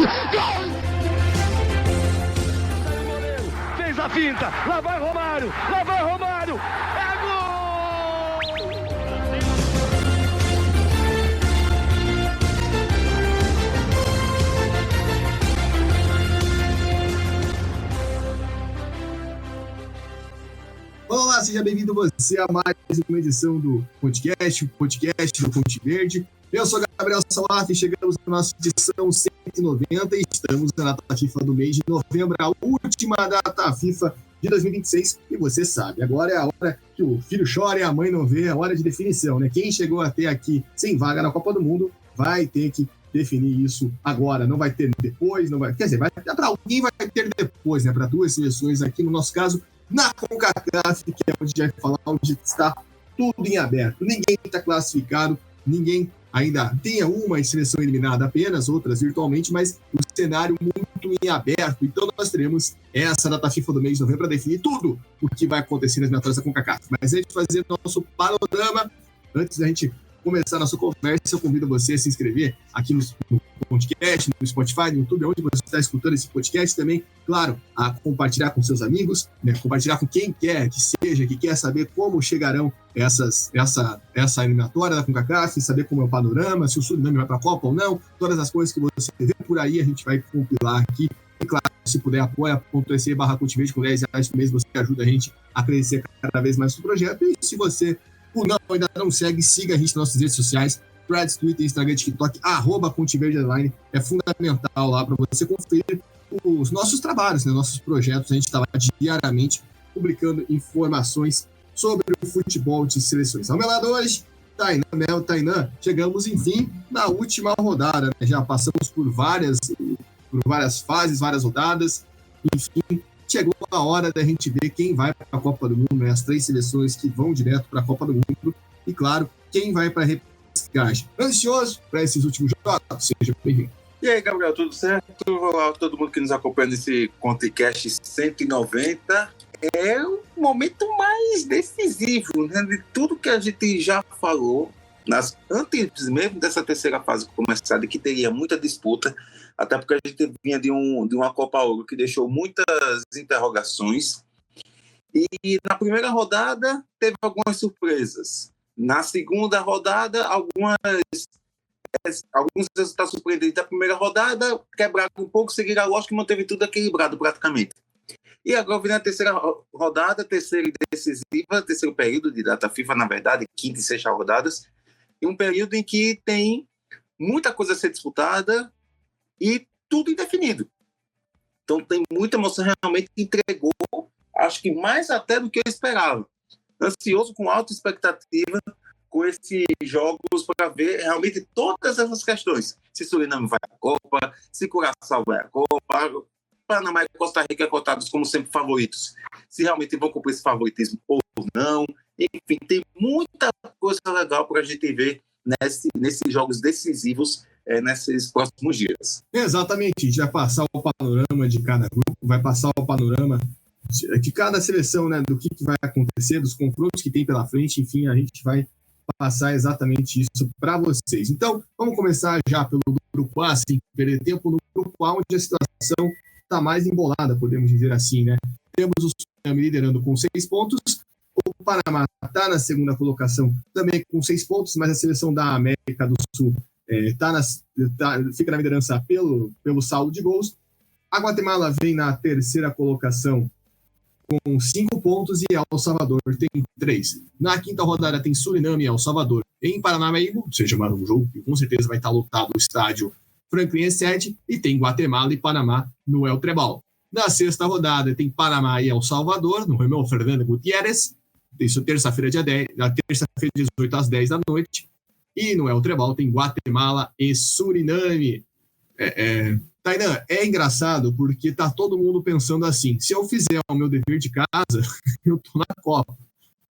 Gol! Fez a finta, lá vai Romário, é gol! Olá, seja bem-vindo você a mais uma edição do podcast, o podcast do Ponte Verde. Eu sou Gabriel Salaf e chegamos na nossa edição 190 e estamos na data FIFA do mês de novembro, a última data FIFA de 2026. E você sabe, agora é a hora que o filho chora e a mãe não vê, é a hora de definição, né? Quem chegou até aqui sem vaga na Copa do Mundo vai ter que definir isso agora, não vai ter depois, não vai, quer dizer, para alguém vai ter depois, né? Para duas seleções aqui, no nosso caso, na CONCACAF, que é onde a gente vai falar, onde está tudo em aberto. Ninguém está classificado, ninguém ainda tem uma seleção eliminada apenas, outras virtualmente, mas o cenário muito em aberto. Então nós teremos essa data FIFA do mês de novembro para definir tudo o que vai acontecer nas eliminatórias da CONCACAF. Mas antes de fazer nosso panorama, antes da gente começar a nossa conversa, eu convido você a se inscrever aqui no podcast, no Spotify, no YouTube, onde você está escutando esse podcast também, claro, a compartilhar com seus amigos, né, compartilhar com quem quer que seja, que quer saber como chegarão essa eliminatória da CONCACAF, saber como é o panorama, se o Suriname vai para a Copa ou não, todas as coisas que você vê por aí, a gente vai compilar aqui. E claro, se puder, apoia.se/Ponte com R$10 por mês, você ajuda a gente a crescer cada vez mais no projeto. E se você ainda não segue, siga a gente nas nossas redes sociais, Threads, Twitter, Instagram, TikTok, @PonteVerde Online. É fundamental lá para você conferir os nossos trabalhos, né, nossos projetos. A gente está lá diariamente publicando informações sobre o futebol de seleções. Ao meu lado hoje, Tainan, chegamos, enfim, na última rodada, né? Já passamos por várias fases, várias rodadas, enfim, chegou a hora da gente ver quem vai para a Copa do Mundo, né? As 3 seleções que vão direto para a Copa do Mundo e, claro, quem vai para a repescagem. Ansioso para esses últimos jogos? Seja bem-vindo. E aí, Gabriel, tudo certo? Olá, todo mundo que nos acompanha nesse podcast 190. É o momento mais decisivo, né, de tudo que a gente já falou, antes mesmo dessa terceira fase começada, que teria muita disputa, até porque a gente vinha de uma Copa Ouro que deixou muitas interrogações. E na primeira rodada teve algumas surpresas. Na segunda rodada, alguns resultados surpreendentes da primeira rodada quebraram um pouco, seguiram a lógica e manteve tudo equilibrado praticamente. E agora vem a terceira rodada, terceira e decisiva, terceiro período de data FIFA, na verdade, quinta e sexta rodadas, e um período em que tem muita coisa a ser disputada e tudo indefinido. Então tem muita emoção, realmente entregou, acho que mais até do que eu esperava. Ansioso, com alta expectativa, com esses jogos para ver realmente todas essas questões. Se Suriname vai à Copa, se Curaçao vai à Copa, Panamá e Costa Rica cotados como sempre favoritos, se realmente vão cumprir esse favoritismo ou não. Enfim, tem muita coisa legal para a gente ver nesses jogos decisivos nesses próximos dias. Exatamente, a gente vai passar o panorama de cada grupo, vai passar o panorama de cada seleção, né, do que vai acontecer, dos confrontos que tem pela frente, enfim, a gente vai passar exatamente isso para vocês. Então, vamos começar já pelo grupo A, sem perder tempo, no grupo A, onde a situação está mais embolada, podemos dizer assim, né? Temos o Suriname liderando com 6 pontos, o Panamá está na segunda colocação também com 6 pontos, mas a seleção da América do Sul fica na liderança pelo saldo de gols. A Guatemala vem na terceira colocação com 5 pontos e El Salvador tem 3. Na quinta rodada tem Suriname e El Salvador em Paranavaí, ou seja, um jogo que com certeza vai estar lotado o estádio Franklin Eced, e tem Guatemala e Panamá no El Trebal. Na sexta rodada tem Panamá e El Salvador, no Ramon Fernando Gutierrez, isso terça-feira, dia 10, na terça-feira, 18 às 10 da noite, e no El Trebal tem Guatemala e Suriname. Tainan, é engraçado porque tá todo mundo pensando assim, se eu fizer o meu dever de casa, eu tô na Copa,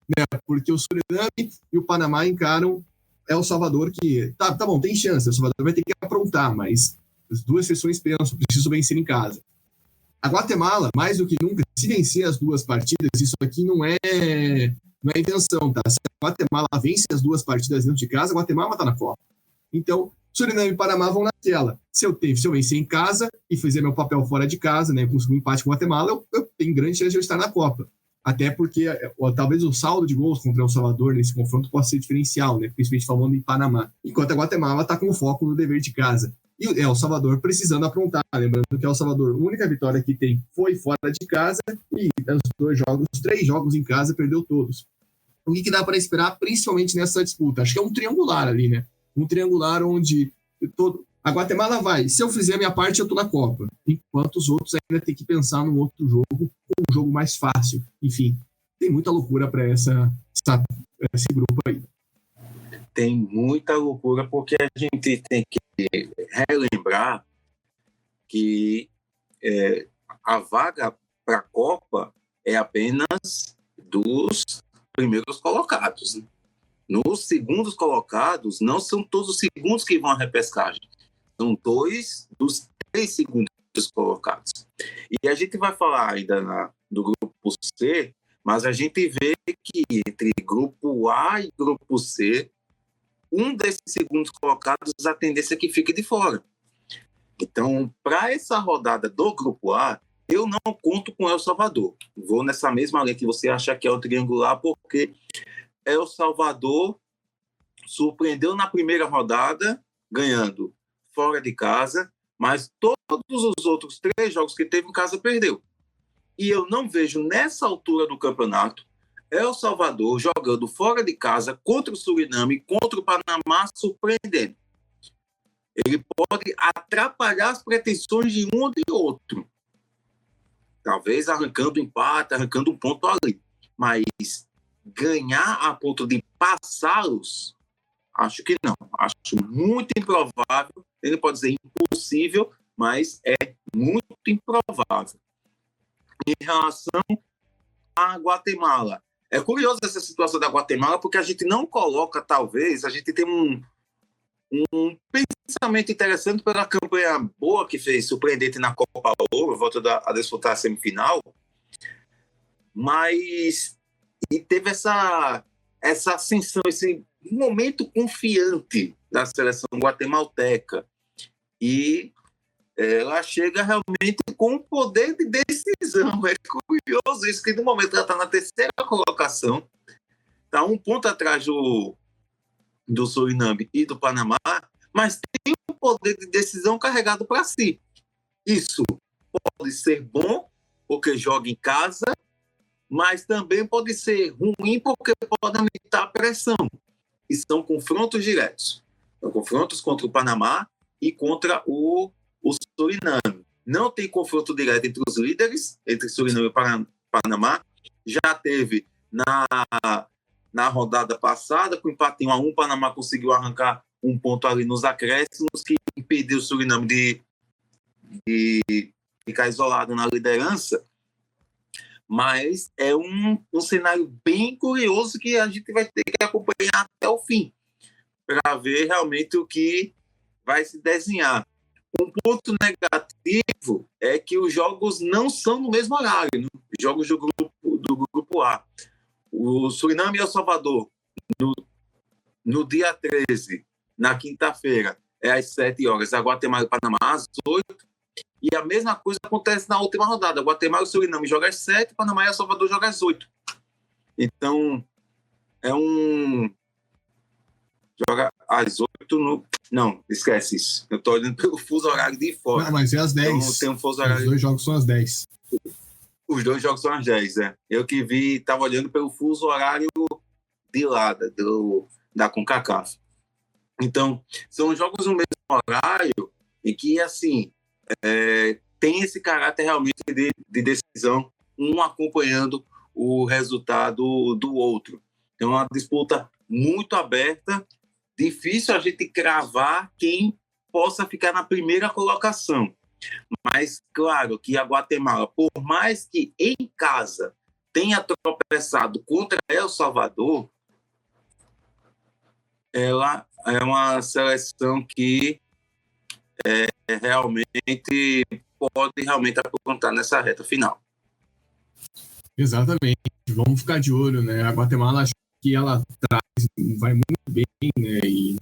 né? Porque o Suriname e o Panamá encaram El Salvador, que tá bom, tem chance, El Salvador vai ter que aprontar, mas as duas seleções pensam, preciso vencer em casa. A Guatemala, mais do que nunca, se vencer as duas partidas, isso aqui não é intenção, tá? Se a Guatemala vence as duas partidas dentro de casa, a Guatemala tá na Copa. Então, Suriname e Panamá vão naquela. Se eu vencer em casa e fizer meu papel fora de casa, né, conseguir um empate com o Guatemala, eu tenho grande chance de eu estar na Copa. Até porque talvez o saldo de gols contra El Salvador nesse confronto possa ser diferencial, né, principalmente falando em Panamá. Enquanto a Guatemala está com foco no dever de casa. E o El Salvador precisando aprontar. Lembrando que o El Salvador, a única vitória que tem foi fora de casa e os 3 jogos em casa perdeu todos. O que dá para esperar, principalmente nessa disputa? Acho que é um triangular ali, né? Um triangular onde a Guatemala vai, se eu fizer a minha parte, eu tô na Copa. Enquanto os outros ainda tem que pensar num outro jogo, um jogo mais fácil. Enfim, tem muita loucura para esse grupo aí. Tem muita loucura, porque a gente tem que relembrar que a vaga para a Copa é apenas dos primeiros colocados, né? Nos segundos colocados, não são todos os segundos que vão à repescagem. São 2 dos 3 segundos colocados. E a gente vai falar ainda do grupo C, mas a gente vê que entre grupo A e grupo C, um desses segundos colocados, a tendência é que fique de fora. Então, para essa rodada do grupo A, eu não conto com El Salvador. Vou nessa mesma linha que você acha que é o triangular, porque El Salvador surpreendeu na primeira rodada, ganhando fora de casa, mas todos os outros 3 jogos que teve em casa perdeu. E eu não vejo, nessa altura do campeonato, El Salvador jogando fora de casa contra o Suriname, contra o Panamá, surpreendendo. Ele pode atrapalhar as pretensões de um ou de outro. Talvez arrancando empate, arrancando um ponto ali. Mas ganhar a ponto de passá-los, acho que não. Acho muito improvável. Ele pode dizer impossível, mas é muito improvável. Em relação à Guatemala, é curioso essa situação da Guatemala, porque a gente não coloca, talvez, a gente tem um pensamento interessante pela campanha boa que fez, surpreendente na Copa Ouro, volta a disputar a semifinal, mas e teve essa ascensão, esse momento confiante da seleção guatemalteca, e ela chega realmente com poder de decisão. É curioso isso, que no momento ela está na 3ª colocação, está 1 ponto atrás do Suriname e do Panamá, mas tem um poder de decisão carregado para si. Isso pode ser bom, porque joga em casa, mas também pode ser ruim, porque pode aumentar a pressão. E são confrontos diretos. São confrontos contra o Panamá e contra o Suriname. Não tem confronto direto entre os líderes, entre Suriname e Panamá. Já teve na rodada passada, com empate em 1-1, o Panamá conseguiu arrancar 1 ponto ali nos acréscimos, que impediu o Suriname de ficar isolado na liderança. Mas é um cenário bem curioso que a gente vai ter que acompanhar até o fim, para ver realmente o que vai se desenhar. Um ponto negativo é que os jogos não são no mesmo horário, né? Os jogos do grupo A. O Suriname e El Salvador, no dia 13, na quinta-feira, é às 7 horas. A Guatemala e Panamá às 8. E a mesma coisa acontece na última rodada. A Guatemala e o Suriname jogam às 7, Panamá e El Salvador jogam às 8. Então, joga às 8 no... Não, esquece isso. Eu estou olhando pelo fuso horário de fora. Não, mas é às 10. Então, tem um fuso horário... Os 2 jogos são às 10. Os 2 jogos são às 10, é. Eu que vi, estava olhando pelo fuso horário de lá, da CONCACAF. Então, são jogos no mesmo horário e que, assim, tem esse caráter realmente de decisão, um acompanhando o resultado do outro. É uma disputa muito aberta, difícil a gente cravar quem possa ficar na primeira colocação. Mas, claro, que a Guatemala, por mais que em casa tenha tropeçado contra El Salvador, ela é uma seleção que realmente pode realmente aprontar nessa reta final. Exatamente. Vamos ficar de olho, né? A Guatemala, acho que ela traz vai muito bem, né, e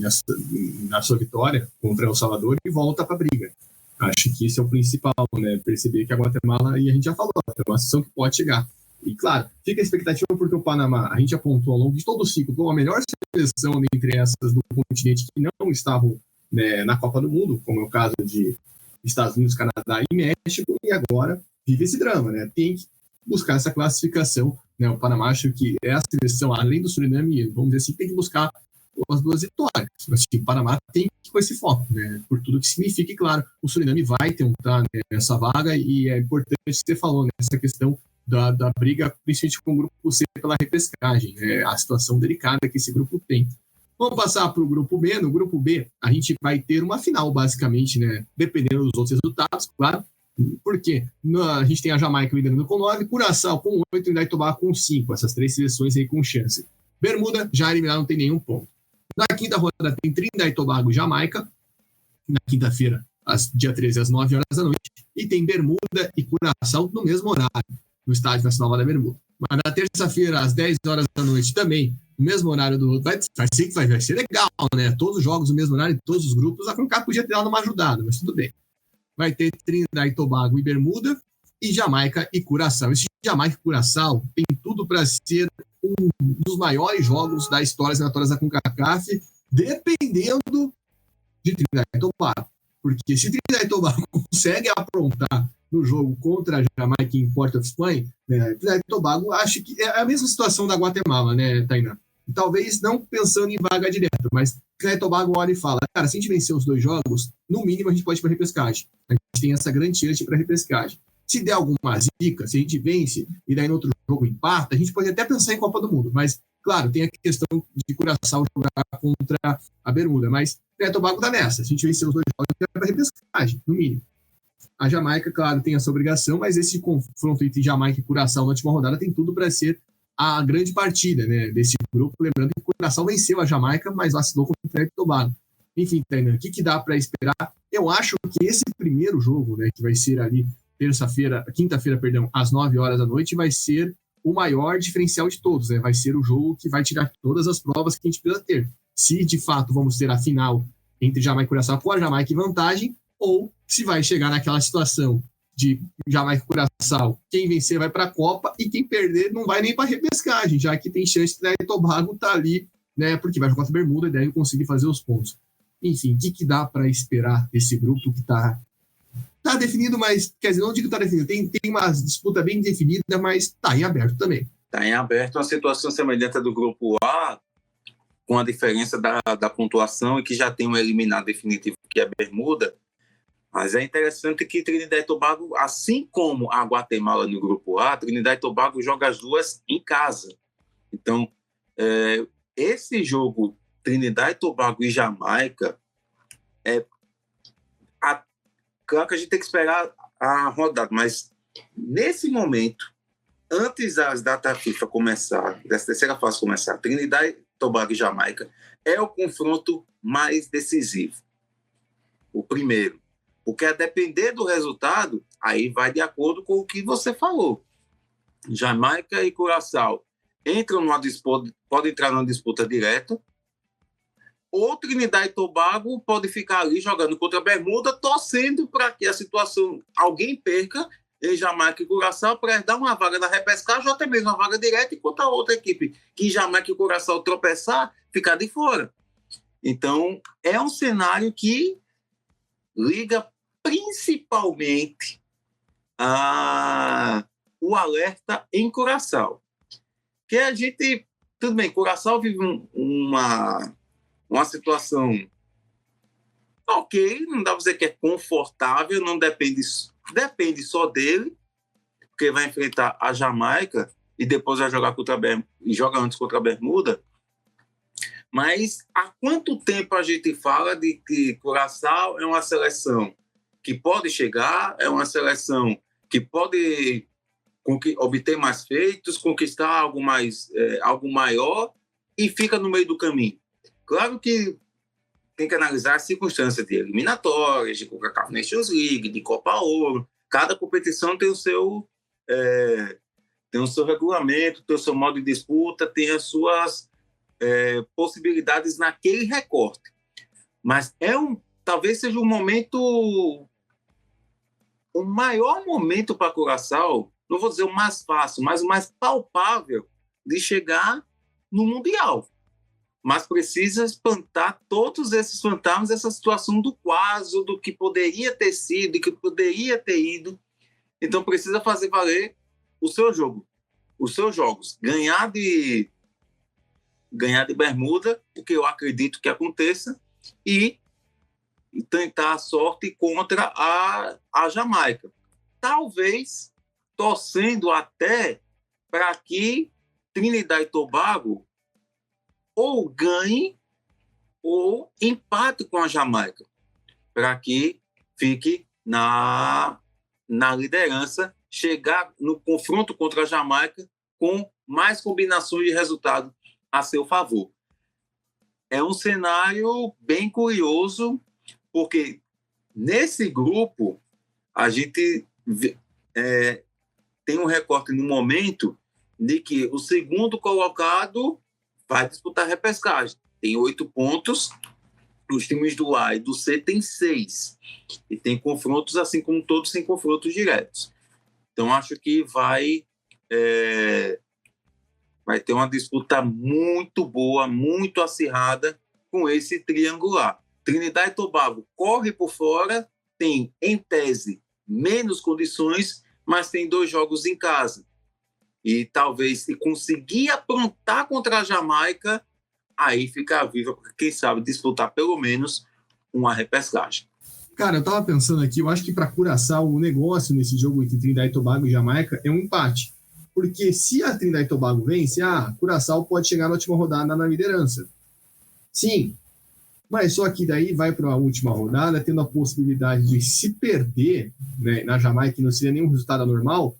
na sua vitória contra El Salvador e volta para a briga. Acho que esse é o principal, né, perceber que a Guatemala, e a gente já falou, é uma situação que pode chegar. E claro, fica a expectativa porque o Panamá, a gente apontou ao longo de todo o ciclo como a melhor seleção entre essas do continente que não estavam, né, na Copa do Mundo, como é o caso de Estados Unidos, Canadá e México, e agora vive esse drama, né? Tem que buscar essa classificação, né? O Panamá, acho que é a seleção, além do Suriname, vamos dizer assim, tem que buscar as 2 vitórias. Acho que o Panamá tem que ir com esse foco, né? Por tudo que significa, e claro, o Suriname vai tentar, né, essa vaga, e é importante que você falou, né, essa questão da briga, principalmente com o grupo C pela repescagem, né? A situação delicada que esse grupo tem. Vamos passar para o grupo B. No grupo B, a gente vai ter uma final, basicamente, né? Dependendo dos outros resultados, claro. Porque a gente tem a Jamaica liderando com 9, Curaçao com 8 e Trinidad e Tobago com 5. Essas 3 seleções aí com chance. Bermuda já eliminada, não tem nenhum ponto. Na quinta rodada tem Trinidad e Tobago e Jamaica. Na quinta-feira, dia 13, às 9 horas da noite. E tem Bermuda e Curaçao no mesmo horário, no Estádio Nacional da Bermuda. Mas na terça-feira, às 10 horas da noite, também, no mesmo horário do outro, vai ser legal, né? Todos os jogos no mesmo horário, todos os grupos. A CONCACAF podia ter dado uma ajudada, mas tudo bem. Vai ter Trinidad e Tobago e Bermuda, e Jamaica e Curaçao. Esse Jamaica e Curaçao tem tudo para ser um dos maiores jogos da história das eliminatórias da CONCACAF, dependendo de Trinidad e Tobago. Porque se Trinidad e Tobago consegue aprontar no jogo contra a Jamaica em Port of Spain, né, Trinidad e Tobago, acho que é a mesma situação da Guatemala, né, Tainá? Talvez não pensando em vaga direta, mas Trinidad e Tobago olha e fala, cara, se a gente vencer os 2 jogos, no mínimo a gente pode ir para repescagem. A gente tem essa grande chance para repescagem. Se der alguma zica, se a gente vence e daí no outro jogo empata, a gente pode até pensar em Copa do Mundo, mas, claro, tem a questão de Curaçao jogar contra a Bermuda, mas Trinidad e Tobago tá nessa. Se a gente vencer os 2 jogos, a gente vai para repescagem, no mínimo. A Jamaica, claro, tem essa obrigação, mas esse confronto entre Jamaica e Curaçao na última rodada tem tudo para ser a grande partida, né, desse grupo. Lembrando que o Curaçao venceu a Jamaica, mas vacilou contra o Trinidad e Tobago. Enfim, Tainá, o que dá para esperar? Eu acho que esse primeiro jogo, né, que vai ser ali quinta-feira, às 9 horas da noite, vai ser o maior diferencial de todos, né? Vai ser o jogo que vai tirar todas as provas que a gente precisa ter. Se, de fato, vamos ter a final entre Jamaica e Curaçao com a Jamaica em vantagem, ou se vai chegar naquela situação de Jamaica e Curaçao, quem vencer vai para a Copa e quem perder não vai nem para a repescagem, já que tem chance de Trinidad e Tobago estar ali, né, porque vai jogar contra a Bermuda e deve conseguir fazer os pontos. Enfim, o que dá para esperar desse grupo que está definido, mas, quer dizer, não digo que está definido, tem uma disputa bem definida, mas está em aberto também. Está em aberto uma situação semelhante à do grupo A, com a diferença da pontuação e que já tem um eliminado definitivo, que é a Bermuda. Mas é interessante que Trinidad e Tobago, assim como a Guatemala no grupo A, Trinidad e Tobago joga as 2 em casa. Então, esse jogo, Trinidad e Tobago e Jamaica, claro que a gente tem que esperar a rodada, mas nesse momento, antes das datas FIFA começar, dessa terceira fase começar, Trinidad e Tobago e Jamaica é o confronto mais decisivo. O primeiro. Porque a depender do resultado, aí vai de acordo com o que você falou. Jamaica e Curaçao entram numa disputa, podem entrar numa disputa direta, ou Trinidad e Tobago pode ficar ali jogando contra a Bermuda, torcendo para que a situação, alguém perca em Jamaica e Curaçao para dar uma vaga na repescagem ou até mesmo uma vaga direta, enquanto a outra equipe que Jamaica e Curaçao tropeçar, ficar de fora. Então, é um cenário que liga principalmente o alerta em Curaçao. Que a gente, tudo bem, Curaçao vive uma situação ok, não dá para dizer que é confortável, não depende só dele, porque vai enfrentar a Jamaica e depois vai jogar e joga antes contra a Bermuda. Mas há quanto tempo a gente fala de que Curaçao é uma seleção que pode chegar, é uma seleção que pode obter mais feitos, conquistar algo maior e fica no meio do caminho. Claro que tem que analisar as circunstâncias de eliminatórias, de CONCACAF Nations League, de Copa Ouro. Cada competição tem o seu regulamento, tem o seu modo de disputa, tem as suas possibilidades naquele recorte. Mas talvez seja o maior momento para Curaçao, não vou dizer o mais fácil, mas o mais palpável de chegar no Mundial. Mas precisa espantar todos esses fantasmas, essa situação do quase, do que poderia ter sido, do que poderia ter ido. Então precisa fazer valer o seu jogo, os seus jogos. Ganhar de Bermuda, o que eu acredito que aconteça, e tentar a sorte contra a Jamaica. Talvez torcendo até para que Trinidad e Tobago ou ganhe ou empate com a Jamaica, para que fique na liderança, chegar no confronto contra a Jamaica com mais combinações de resultado a seu favor. É um cenário bem curioso, porque nesse grupo a gente tem um recorte no momento de que o segundo colocado vai disputar a repescagem. Tem 8 pontos, os times do A e do C têm 6. E tem confrontos, assim como todos, sem confrontos diretos. Então, acho que vai ter uma disputa muito boa, muito acirrada com esse triangular. Trinidad e Tobago corre por fora, tem, em tese, menos condições, mas tem 2 jogos em casa. E talvez, se conseguir aprontar contra a Jamaica, aí fica viva, porque quem sabe disputar pelo menos uma repescagem. Cara, eu tava pensando aqui, eu acho que para Curaçao o negócio nesse jogo entre Trinidad e Tobago e Jamaica é um empate. Porque se a Trinidad e Tobago vence, Curaçao pode chegar na última rodada na liderança. Sim, mas só que daí vai para a última rodada, tendo a possibilidade de se perder, né, na Jamaica, que não seria nenhum resultado anormal,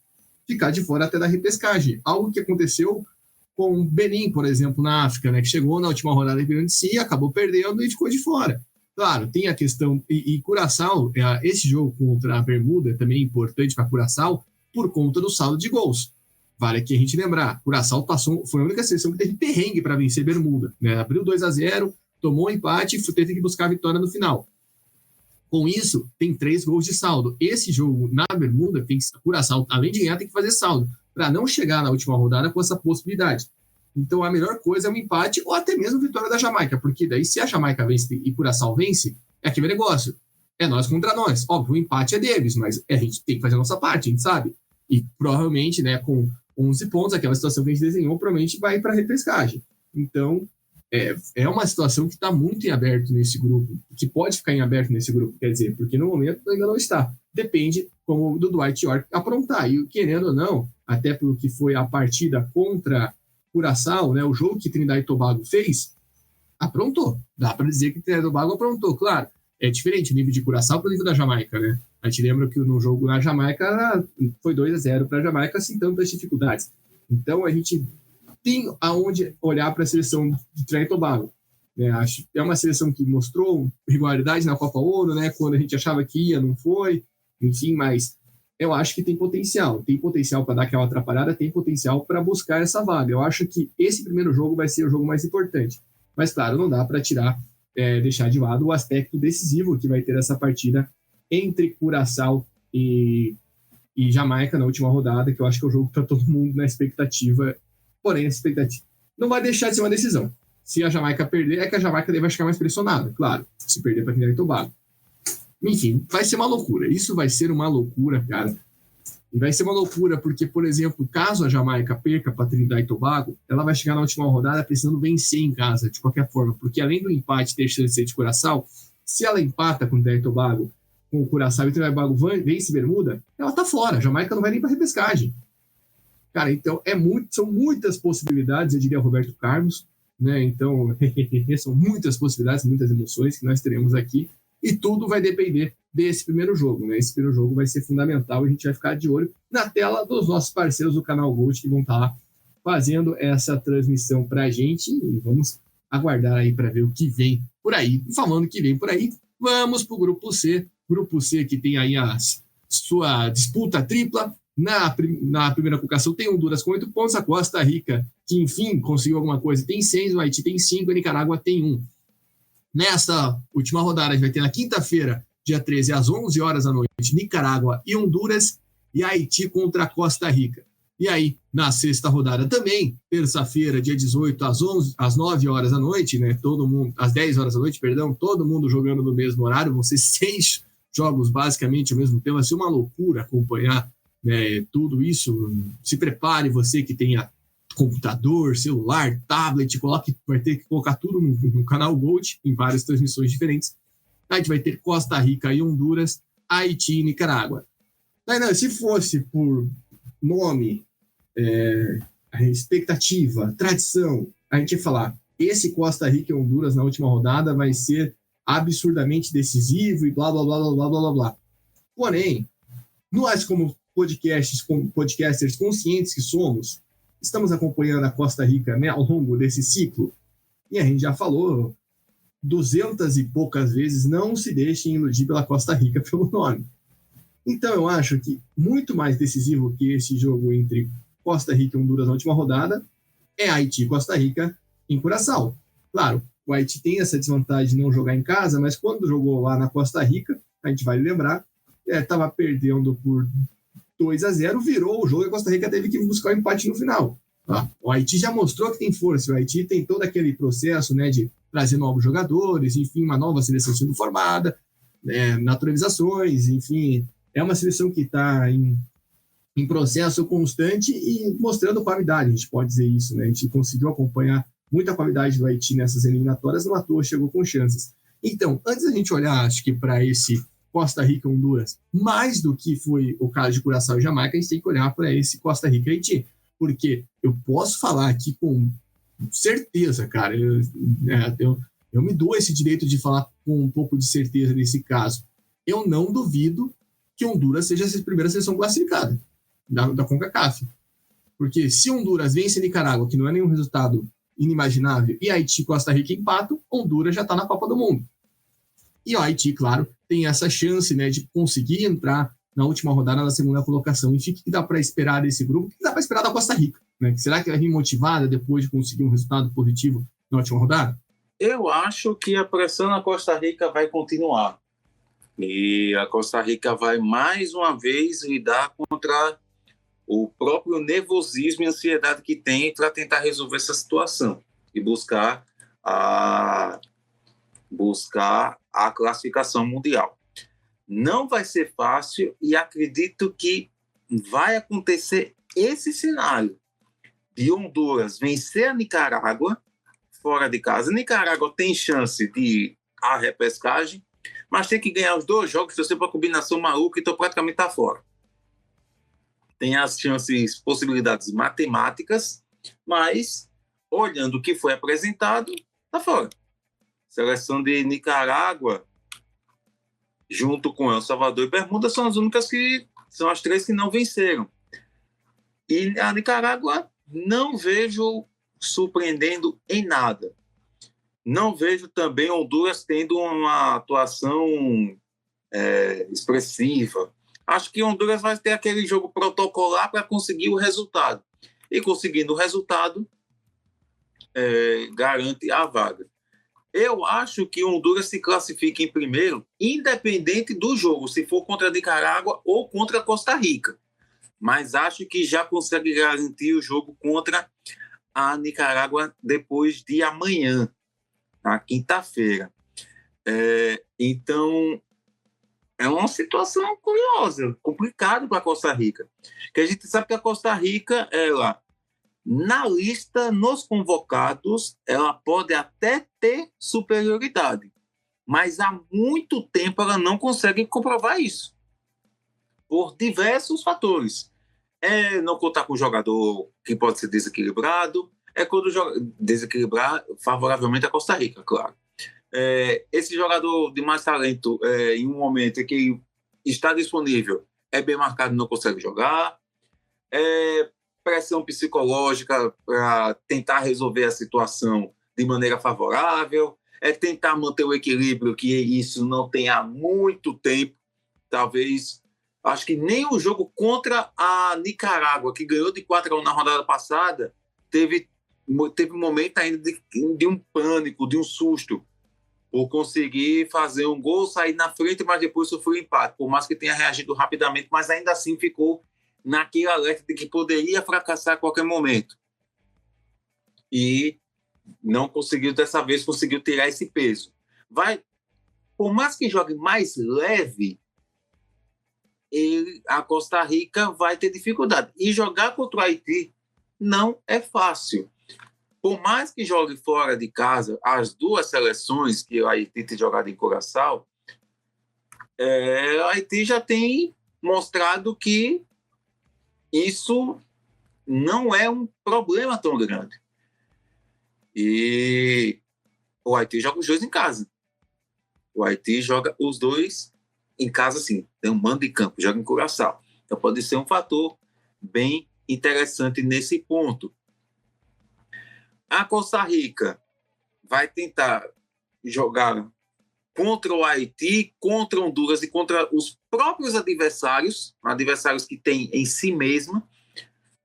ficar de fora até da repescagem. Algo que aconteceu com Benin, por exemplo, na África, né, que chegou na última rodada de si, acabou perdendo e ficou de fora. Claro, tem a questão... E Curaçao, esse jogo contra a Bermuda também é importante para Curaçao por conta do saldo de gols. Vale aqui a gente lembrar, Curaçao foi a única seleção que teve perrengue para vencer Bermuda, né? Abriu 2-0, tomou um empate e teve que buscar a vitória no final. Com isso, tem 3 gols de saldo. Esse jogo na Bermuda, Curaçao, além de ganhar, tem que fazer saldo, para não chegar na última rodada com essa possibilidade. Então, a melhor coisa é um empate ou até mesmo vitória da Jamaica, porque daí, se a Jamaica vence e Curaçao vence, é aquele negócio. É nós contra nós. Óbvio, o empate é deles, mas a gente tem que fazer a nossa parte, a gente sabe. E provavelmente, né, com 11 pontos, aquela situação que a gente desenhou, provavelmente vai para a repescagem. Então, é uma situação que está muito em aberto nesse grupo, que pode ficar em aberto nesse grupo, quer dizer, porque no momento ainda não está. Depende como do Dwight Yorke aprontar. E querendo ou não, até pelo que foi a partida contra Curaçao, né, o jogo que Trinidad e Tobago fez, aprontou. Dá para dizer que Trinidad e Tobago aprontou, claro. É diferente o nível de Curaçao para o nível da Jamaica, né? A gente lembra que no jogo na Jamaica foi 2-0 para a Jamaica sem tantas dificuldades. Então, a gente tem aonde olhar para a seleção de Trinidad e Tobago. É uma seleção que mostrou regularidade na Copa Ouro, né? Quando a gente achava que ia, não foi. Enfim, mas eu acho que tem potencial. Tem potencial para dar aquela atrapalhada, tem potencial para buscar essa vaga. Eu acho que esse primeiro jogo vai ser o jogo mais importante. Mas, claro, não dá para deixar de lado o aspecto decisivo que vai ter essa partida entre Curaçao e Jamaica na última rodada, que eu acho que é o jogo que está todo mundo na expectativa. Porém, essa expectativa não vai deixar de ser uma decisão. Se a Jamaica perder, é que a Jamaica vai ficar mais pressionada, claro, se perder para Trinidad e Tobago. Enfim, vai ser uma loucura. Isso vai ser uma loucura, cara. E vai ser uma loucura porque, por exemplo, caso a Jamaica perca para Trinidad e Tobago, ela vai chegar na última rodada precisando vencer em casa, de qualquer forma. Porque além do empate ter chance de ser de Curaçao, se ela empata com Trinidad e Tobago, com o Curaçao e Trinidad e Tobago vence Bermuda, ela tá fora. A Jamaica não vai nem para repescagem. Cara, então são muitas possibilidades, eu diria Roberto Carlos, né? Então, são muitas possibilidades, muitas emoções que nós teremos aqui. E tudo vai depender desse primeiro jogo, né? Esse primeiro jogo vai ser fundamental e a gente vai ficar de olho na tela dos nossos parceiros do canal Gold que vão estar lá fazendo essa transmissão para a gente e vamos aguardar aí para ver o que vem por aí. E falando que vem por aí, vamos para o Grupo C. Grupo C que tem aí a sua disputa tripla, Na primeira colocação tem Honduras com 8 pontos, a Costa Rica, que enfim conseguiu alguma coisa, tem 6, o Haiti tem 5, a Nicarágua tem 1. Nessa última rodada, a gente vai ter na quinta-feira, dia 13, às 11 horas da noite, Nicarágua e Honduras, e Haiti contra a Costa Rica. E aí, na sexta rodada também, terça-feira, dia 18, às 9 horas da noite, né, todo mundo, às 10 horas da noite, perdão, todo mundo jogando no mesmo horário, vão ser 6 jogos basicamente ao mesmo tempo, vai ser uma loucura acompanhar, né, tudo isso. Se prepare, você que tenha computador, celular, tablet, vai ter que colocar tudo no canal Gold, em várias transmissões diferentes. A gente vai ter Costa Rica e Honduras, Haiti e Nicarágua. Não, se fosse por nome, expectativa, tradição, a gente ia falar, esse Costa Rica e Honduras na última rodada vai ser absurdamente decisivo e blá, blá, blá, blá, blá, blá, blá. Porém, nós como podcasters conscientes que somos, estamos acompanhando a Costa Rica, né, ao longo desse ciclo, e a gente já falou 200 e poucas vezes, não se deixem iludir pela Costa Rica pelo nome. Então eu acho que muito mais decisivo que esse jogo entre Costa Rica e Honduras na última rodada é Haiti e Costa Rica em Curaçao. Claro, o Haiti tem essa desvantagem de não jogar em casa, mas quando jogou lá na Costa Rica, a gente vai lembrar, estava perdendo por 2-0, virou o jogo e a Costa Rica teve que buscar o empate no final. Tá? O Haiti já mostrou que tem força, o Haiti tem todo aquele processo, né, de trazer novos jogadores, enfim, uma nova seleção sendo formada, naturalizações, enfim, é uma seleção que está em processo constante e mostrando qualidade, a gente pode dizer isso, né? A gente conseguiu acompanhar muita qualidade do Haiti nessas eliminatórias, não à toa chegou com chances. Então, antes da gente olhar, acho que para esse Costa Rica e Honduras, mais do que foi o caso de Curaçao e Jamaica, a gente tem que olhar para esse Costa Rica e Haiti, porque eu posso falar aqui com certeza, cara, eu me dou esse direito de falar com um pouco de certeza nesse caso. Eu não duvido que Honduras seja a primeira seleção classificada da CONCACAF. Porque se Honduras vence Nicarágua, que não é nenhum resultado inimaginável, e Haiti e Costa Rica empatam, Honduras já está na Copa do Mundo. E o Haiti, claro, tem essa chance, né, de conseguir entrar na última rodada na segunda colocação. E o que dá para esperar desse grupo? O que dá para esperar da Costa Rica? Né? Será que vai vir motivada depois de conseguir um resultado positivo na última rodada? Eu acho que a pressão na Costa Rica vai continuar. E a Costa Rica vai, mais uma vez, lidar contra o próprio nervosismo e ansiedade que tem para tentar resolver essa situação e buscar a classificação mundial. Não vai ser fácil e acredito que vai acontecer esse cenário de Honduras vencer a Nicarágua fora de casa. A Nicarágua tem chance de ir à repescagem, mas tem que ganhar os 2 jogos, se você for uma combinação maluca, então praticamente está fora. Tem as chances, possibilidades matemáticas, mas, olhando o que foi apresentado, está fora. Seleção de Nicarágua, junto com El Salvador e Bermuda, são as únicas que são as 3 que não venceram. E a Nicarágua não vejo surpreendendo em nada. Não vejo também Honduras tendo uma atuação expressiva. Acho que Honduras vai ter aquele jogo protocolar para conseguir o resultado. E conseguindo o resultado, garante a vaga. Eu acho que Honduras se classifica em primeiro, independente do jogo, se for contra a Nicarágua ou contra a Costa Rica. Mas acho que já consegue garantir o jogo contra a Nicarágua depois de amanhã, na quinta-feira. Então, é uma situação curiosa, complicada para a Costa Rica. Porque a gente sabe que a Costa Rica, ela, na lista, nos convocados, ela pode até ter superioridade, mas há muito tempo ela não consegue comprovar isso, por diversos fatores. Não contar com um jogador que pode ser desequilibrado, quando desequilibrar favoravelmente a Costa Rica, claro. Esse jogador de mais talento, em um momento em que está disponível, é bem marcado e não consegue jogar. Pressão psicológica para tentar resolver a situação de maneira favorável. Tentar manter o equilíbrio, que isso não tem há muito tempo. Talvez Acho que nem o jogo contra a Nicarágua, que ganhou de 4-1 na rodada passada, teve um momento ainda de um pânico, de um susto, por conseguir fazer um gol, sair na frente, mas depois sofreu empate. Por mais que tenha reagido rapidamente, mas ainda assim ficou naquele alerta de que poderia fracassar a qualquer momento. E não conseguiu, dessa vez, conseguiu tirar esse peso. Por mais que jogue mais leve, a Costa Rica vai ter dificuldade. E jogar contra o Haiti não é fácil. Por mais que jogue fora de casa, as duas seleções que o Haiti tem jogado em Curaçao, o Haiti já tem mostrado que isso não é um problema tão grande. E o Haiti joga os dois em casa. O Haiti joga os dois em casa, sim. Tem um mando de campo, joga em Curaçao. Então pode ser um fator bem interessante nesse ponto. A Costa Rica vai tentar jogar contra o Haiti, contra Honduras e contra os próprios adversários que tem em si mesma,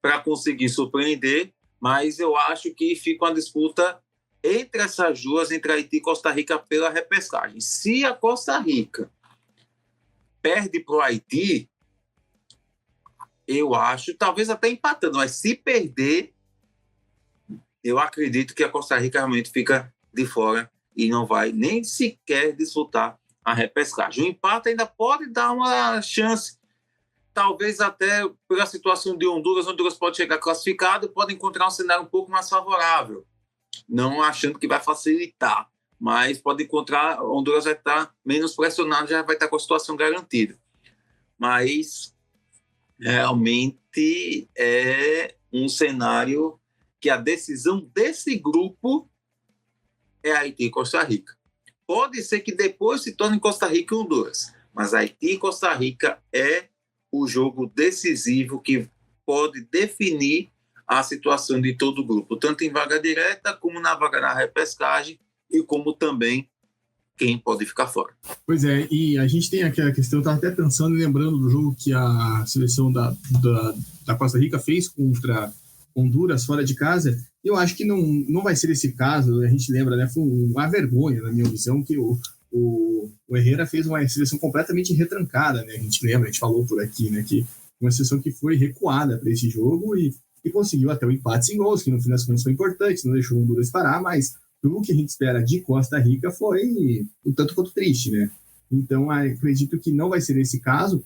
para conseguir surpreender, mas eu acho que fica uma disputa entre essas duas, entre Haiti e Costa Rica, pela repescagem. Se a Costa Rica perde para o Haiti, eu acho, talvez até empatando, mas se perder, eu acredito que a Costa Rica realmente fica de fora e não vai nem sequer disputar a repescagem. O empate ainda pode dar uma chance, talvez até pela situação de Honduras. Honduras pode chegar classificado e pode encontrar um cenário um pouco mais favorável, não achando que vai facilitar, mas pode encontrar, Honduras vai estar menos pressionado, já vai estar com a situação garantida. Mas realmente é um cenário que a decisão desse grupo é Haiti e Costa Rica. Pode ser que depois se torne Costa Rica e Honduras, mas Haiti e Costa Rica é o jogo decisivo que pode definir a situação de todo o grupo, tanto em vaga direta, como na vaga na repescagem, e como também quem pode ficar fora. Pois é, e a gente tem aquela questão, eu estava até pensando e lembrando do jogo que a seleção da Costa Rica fez contra Honduras fora de casa. Eu acho que não vai ser esse caso, a gente lembra, né? Foi uma vergonha, na minha visão, que o Herrera fez uma seleção completamente retrancada, né? A gente lembra, a gente falou por aqui, né? Que uma seleção que foi recuada para esse jogo e conseguiu até o empate sem gols, que no fim das contas foi importante, não deixou o Honduras parar, mas tudo o que a gente espera de Costa Rica foi um tanto quanto triste, né? Então, acredito que não vai ser esse caso,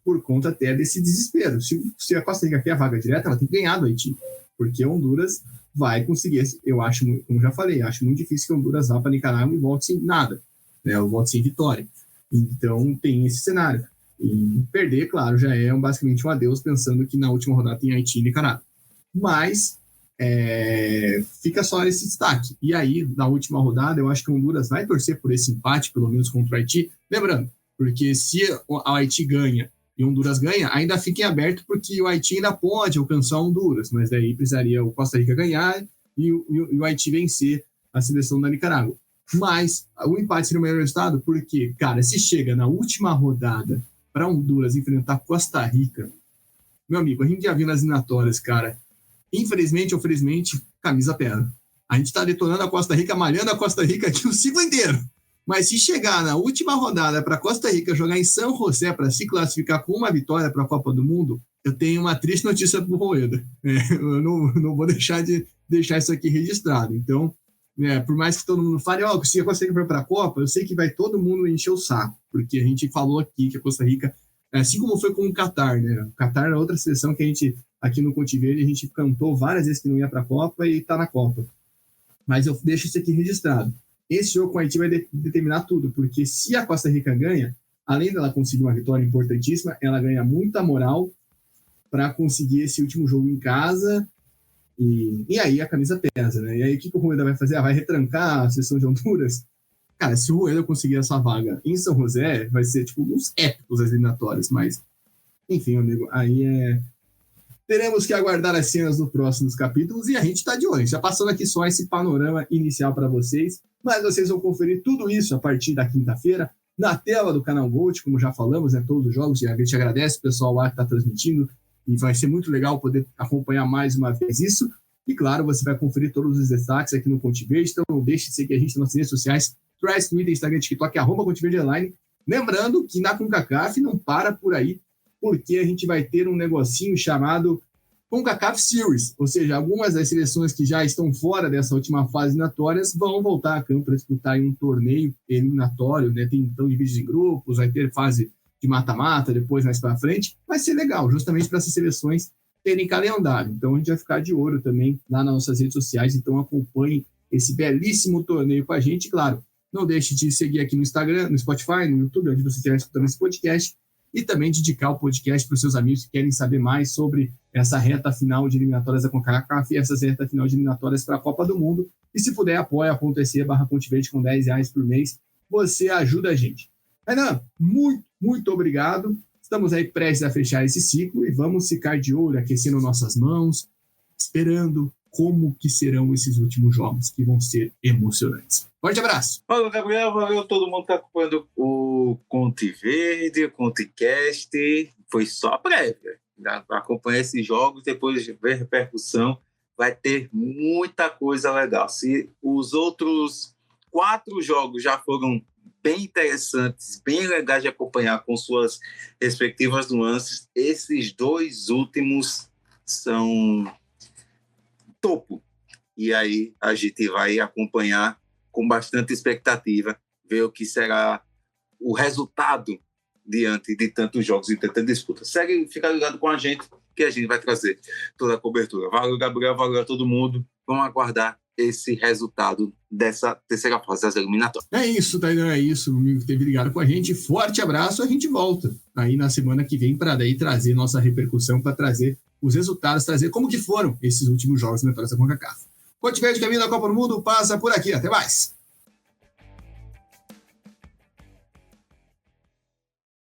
por conta até desse desespero. Se a Costa Rica quer a vaga direta, ela tem que ganhar do Haiti, porque a Honduras vai conseguir, eu acho, como já falei, acho muito difícil que a Honduras vá para Nicarágua e volte sem nada, né? Eu volte sem vitória. Então, tem esse cenário. E perder, claro, já é basicamente um adeus, pensando que na última rodada tem Haiti e Nicarágua. Mas fica só esse destaque. E aí, na última rodada, eu acho que a Honduras vai torcer por esse empate, pelo menos contra o Haiti. Lembrando, porque se a Haiti ganha e Honduras ganha, ainda fica em aberto, porque o Haiti ainda pode alcançar Honduras, mas daí precisaria o Costa Rica ganhar e o Haiti vencer a seleção da Nicarágua. Mas o empate seria o melhor resultado, porque, cara, se chega na última rodada para Honduras enfrentar Costa Rica, meu amigo, a gente já viu nas eliminatórias, cara, infelizmente ou felizmente, camisa pesa. A gente está detonando a Costa Rica, malhando a Costa Rica aqui o ciclo inteiro. Mas se chegar na última rodada para Costa Rica jogar em São José para se classificar com uma vitória para a Copa do Mundo, eu tenho uma triste notícia para o Rueda. Eu não vou deixar de deixar isso aqui registrado. Então, por mais que todo mundo fale, se a Costa Rica for para a Copa, eu sei que vai todo mundo encher o saco, porque a gente falou aqui que a Costa Rica, assim como foi com o Catar, né? O Catar era outra seleção que a gente, aqui no Ponte Verde, a gente cantou várias vezes que não ia para a Copa e está na Copa. Mas eu deixo isso aqui registrado. Esse jogo com a Haiti vai determinar tudo, porque se a Costa Rica ganha, além dela conseguir uma vitória importantíssima, ela ganha muita moral para conseguir esse último jogo em casa, e aí a camisa pesa, né? E aí o que o Rueda vai fazer? Vai retrancar a seleção de Honduras? Cara, se o Rueda conseguir essa vaga em São José, vai ser tipo uns épicos as eliminatórias, mas enfim, amigo, aí teremos que aguardar as cenas dos próximos capítulos e a gente está de olho. Já passando aqui só esse panorama inicial para vocês, mas vocês vão conferir tudo isso a partir da quinta-feira, na tela do canal Gold, como já falamos, né, todos os jogos, e a gente agradece o pessoal lá que está transmitindo, e vai ser muito legal poder acompanhar mais uma vez isso. E claro, você vai conferir todos os destaques aqui no Ponte Verde, então não deixe de seguir a gente nas nossas redes sociais, Threads, Twitter, Instagram, TikTok, @PonteVerde_. Lembrando que na CONCACAF não para por aí, porque a gente vai ter um negocinho chamado CONCACAF Series, ou seja, algumas das seleções que já estão fora dessa última fase eliminatórias vão voltar a campo para disputar um torneio eliminatório, né? Tem então divididos em grupos, vai ter fase de mata-mata, depois mais para frente, vai ser legal, justamente para essas seleções terem calendário. Então a gente vai ficar de olho também lá nas nossas redes sociais, então acompanhe esse belíssimo torneio com a gente, claro. Não deixe de seguir aqui no Instagram, no Spotify, no YouTube, onde você estiver escutando esse podcast, e também dedicar o podcast para os seus amigos que querem saber mais sobre essa reta final de eliminatórias da CONCACAF e essas reta final de eliminatórias para a Copa do Mundo. E se puder, apoia.se/Ponte com R$10 por mês. Você ajuda a gente. Renan, muito obrigado. Estamos aí prestes a fechar esse ciclo e vamos ficar de olho, aquecendo nossas mãos, esperando como que serão esses últimos jogos, que vão ser emocionantes. Forte abraço! Valeu, Gabriel, valeu todo mundo que está acompanhando o Ponte Verde, o ConteCast. Foi só a prévia. Acompanhar esses jogos, depois ver a repercussão, vai ter muita coisa legal. Se os outros 4 jogos já foram bem interessantes, bem legais de acompanhar com suas respectivas nuances, esses 2 últimos são topo. E aí a gente vai acompanhar com bastante expectativa, ver o que será o resultado diante de tantos jogos e tanta disputa. Fica ligado com a gente, que a gente vai trazer toda a cobertura. Valeu, Gabriel, valeu a todo mundo. Vamos aguardar esse resultado dessa terceira fase das eliminatórias. É isso, Tainan, é isso. O amigo que esteve ligado com a gente. Forte abraço, a gente volta aí na semana que vem para daí trazer nossa repercussão, para trazer os resultados, trazer como que foram esses últimos jogos eliminatórios da CONCACAF. Ponte Verde, caminho da Copa do Mundo, passa por aqui. Até mais!